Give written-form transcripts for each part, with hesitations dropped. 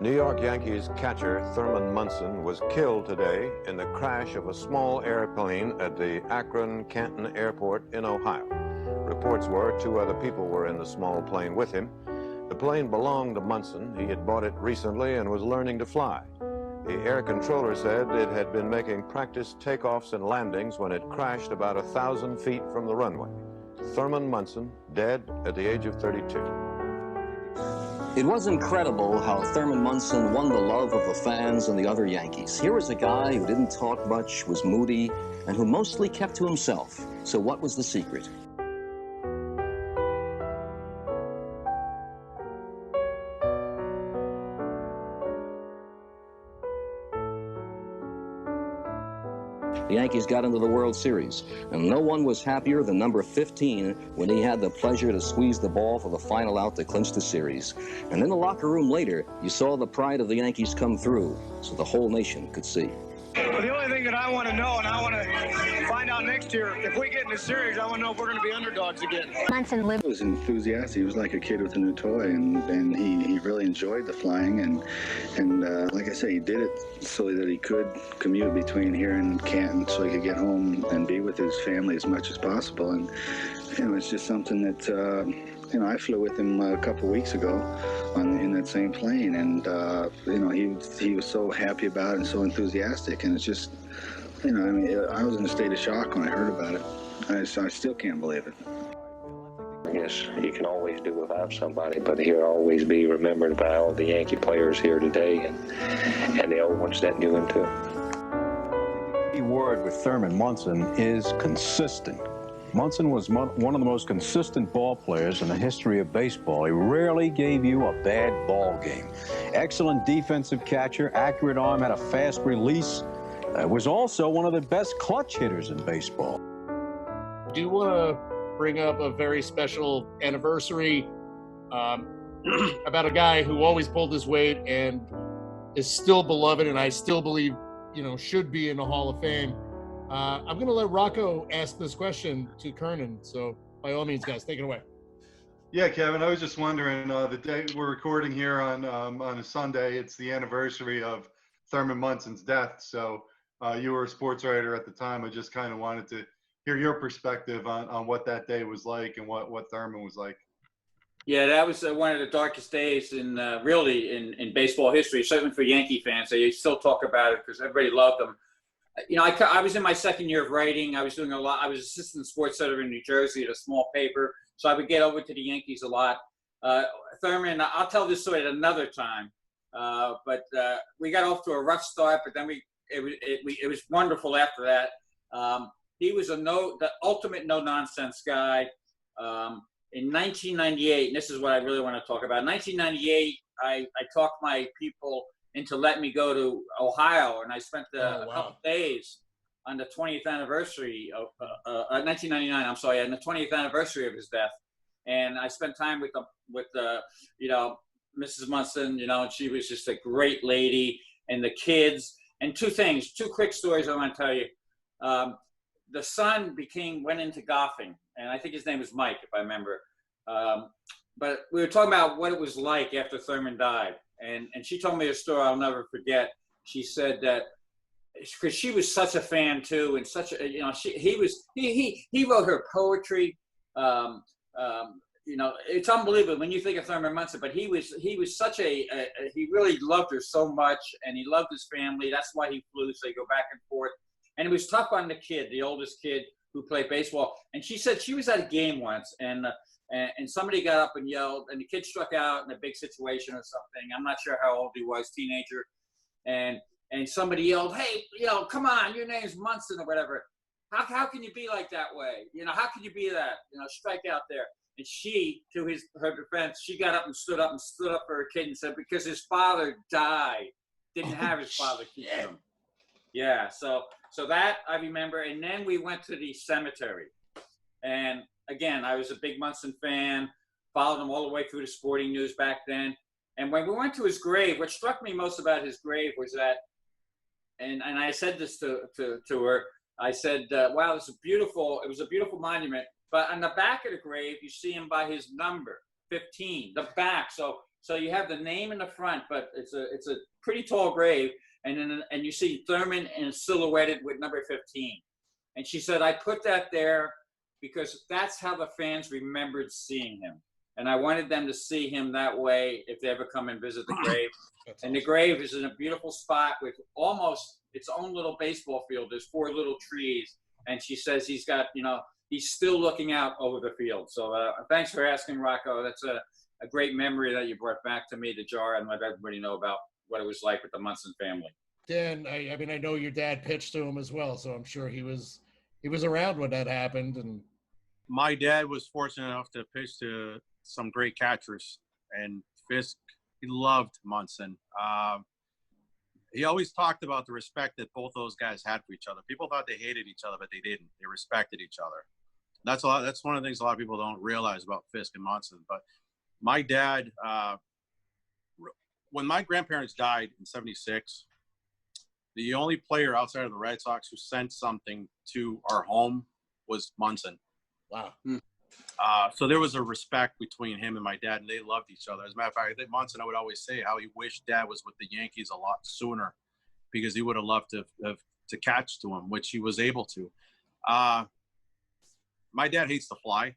New York Yankees catcher Thurman Munson was killed today in the crash of a small airplane at the Akron-Canton Airport in Ohio. Reports were 2 other people were in the small plane with him. The plane belonged to Munson. He had bought it recently and was learning to fly. The air controller said it had been making practice takeoffs and landings when it crashed about 1,000 feet from the runway. Thurman Munson, dead at the age of 32. It was incredible how Thurman Munson won the love of the fans and the other Yankees. Here was a guy who didn't talk much, was moody, and who mostly kept to himself. So what was the secret? The Yankees got into the World Series, and no one was happier than number 15 when he had the pleasure to squeeze the ball for the final out to clinch the series. And in the locker room later, you saw the pride of the Yankees come through, so the whole nation could see. Well, the only thing that I want to know, and I want to find out next year, if we get in the series, I want to know if we're going to be underdogs again. Munson lived. He was enthusiastic. He was like a kid with a new toy, and he really enjoyed the flying. And like I say, he did it so that he could commute between here and Canton, so he could get home and be with his family as much as possible. And it's just something that I flew with him a couple weeks ago in that same plane, and he was so happy about it and so enthusiastic, and it's just, I was in a state of shock when I heard about it. I still can't believe it. Yes, you can always do without somebody, but he'll always be remembered by all the Yankee players here today and the old ones that knew him too. The key word with Thurman Munson is consistent. Munson was one of the most consistent ball players in the history of baseball. He rarely gave you a bad ball game. Excellent defensive catcher, accurate arm, had a fast release. Was also one of the best clutch hitters in baseball. Do you want to bring up a very special anniversary about a guy who always pulled his weight and is still beloved, and I still believe, should be in the Hall of Fame? I'm going to let Rocco ask this question to Kernan. So by all means, guys, take it away. Yeah, Kevin, I was just wondering, the day we're recording here on a Sunday, it's the anniversary of Thurman Munson's death. So you were a sports writer at the time. I just kind of wanted to hear your perspective on what that day was like and what Thurman was like. Yeah, that was one of the darkest days in baseball history, certainly for Yankee fans. They still talk about it because everybody loved him. I was in my second year of writing. I was doing a lot. I was assistant sports editor in New Jersey at a small paper, so I would get over to the Yankees a lot. Thurman, I'll tell this story at another time, but we got off to a rough start, but then it was wonderful after that. He was the ultimate no-nonsense guy. In 1998, and this is what I really want to talk about. In 1998, I talked my people into letting me go to Ohio, and I spent a couple days on the 20th anniversary of 1999. I'm sorry, on the 20th anniversary of his death, and I spent time with Mrs. Munson. And she was just a great lady, and the kids. And two quick stories I want to tell you. The son went into golfing, and I think his name was Mike, if I remember. But we were talking about what it was like after Thurman died. And she told me a story I'll never forget. She said that because she was such a fan too, and such a he wrote her poetry. It's unbelievable when you think of Thurman Munson, but he was such he really loved her so much, and he loved his family. That's why he flew, so they go back and forth. And it was tough on the kid, the oldest kid who played baseball. And she said she was at a game once, and somebody got up and yelled, and the kid struck out in a big situation or something. I'm not sure how old he was, teenager. And somebody yelled, "Hey, come on, your name's Munson," or whatever. How can you be like that way? How can you be that? Strike out there. And she, to her defense, she got up and stood up for her kid and said, because his father died, didn't have his father keep him. Yeah, so that I remember. And then we went to the cemetery. And again, I was a big Munson fan, followed him all the way through the sporting news back then. And when we went to his grave, what struck me most about his grave was that, and I said this to her, I said, wow, it was a beautiful monument. But on the back of the grave, you see him by his number, 15, the back. So So you have the name in the front, but it's a pretty tall grave, and you see Thurman and silhouetted with number 15. And she said, I put that there because that's how the fans remembered seeing him. And I wanted them to see him that way if they ever come and visit the grave. And the grave is in a beautiful spot with almost its own little baseball field. There's 4 little trees. And she says he's got, he's still looking out over the field. So thanks for asking, Rocco. That's a great memory that you brought back to me to jar and let everybody know about what it was like with the Munson family. Dan, I mean, I know your dad pitched to him as well, so I'm sure he was around when that happened. And my dad was fortunate enough to pitch to some great catchers, and Fisk, he loved Munson. He always talked about the respect that both those guys had for each other. People thought they hated each other, but they didn't. They respected each other. That's one of the things a lot of people don't realize about Fisk and Munson. But my dad, when my grandparents died in '76, the only player outside of the Red Sox who sent something to our home was Munson. Wow. So there was a respect between him and my dad, and they loved each other. As a matter of fact, I think Munson, I would always say how he wished Dad was with the Yankees a lot sooner, because he would have loved to catch to him, which he was able to. My dad hates to fly.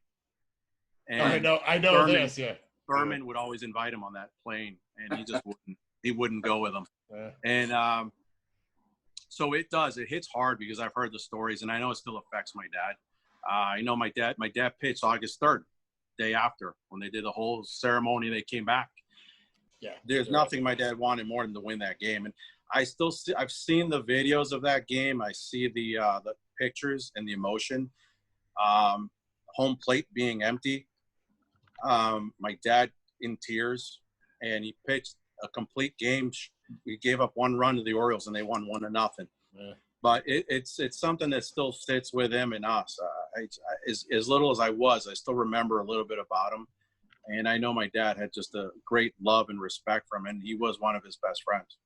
And I know this, yeah. Thurman would always invite him on that plane, and he just wouldn't go with him. Yeah. And so it hits hard, because I've heard the stories, and I know it still affects my dad. I know my dad pitched August 3rd, day after, when they did the whole ceremony. They came back. Yeah. There's nothing my dad wanted more than to win that game. And I've seen the videos of that game. I see the pictures and the emotion. Home plate being empty. My dad in tears, and he pitched a complete game. We gave up 1 run to the Orioles, and they won 1-0. Yeah. But it's something that still sits with him and us. As little as I was, I still remember a little bit about him. And I know my dad had just a great love and respect for him, and he was one of his best friends.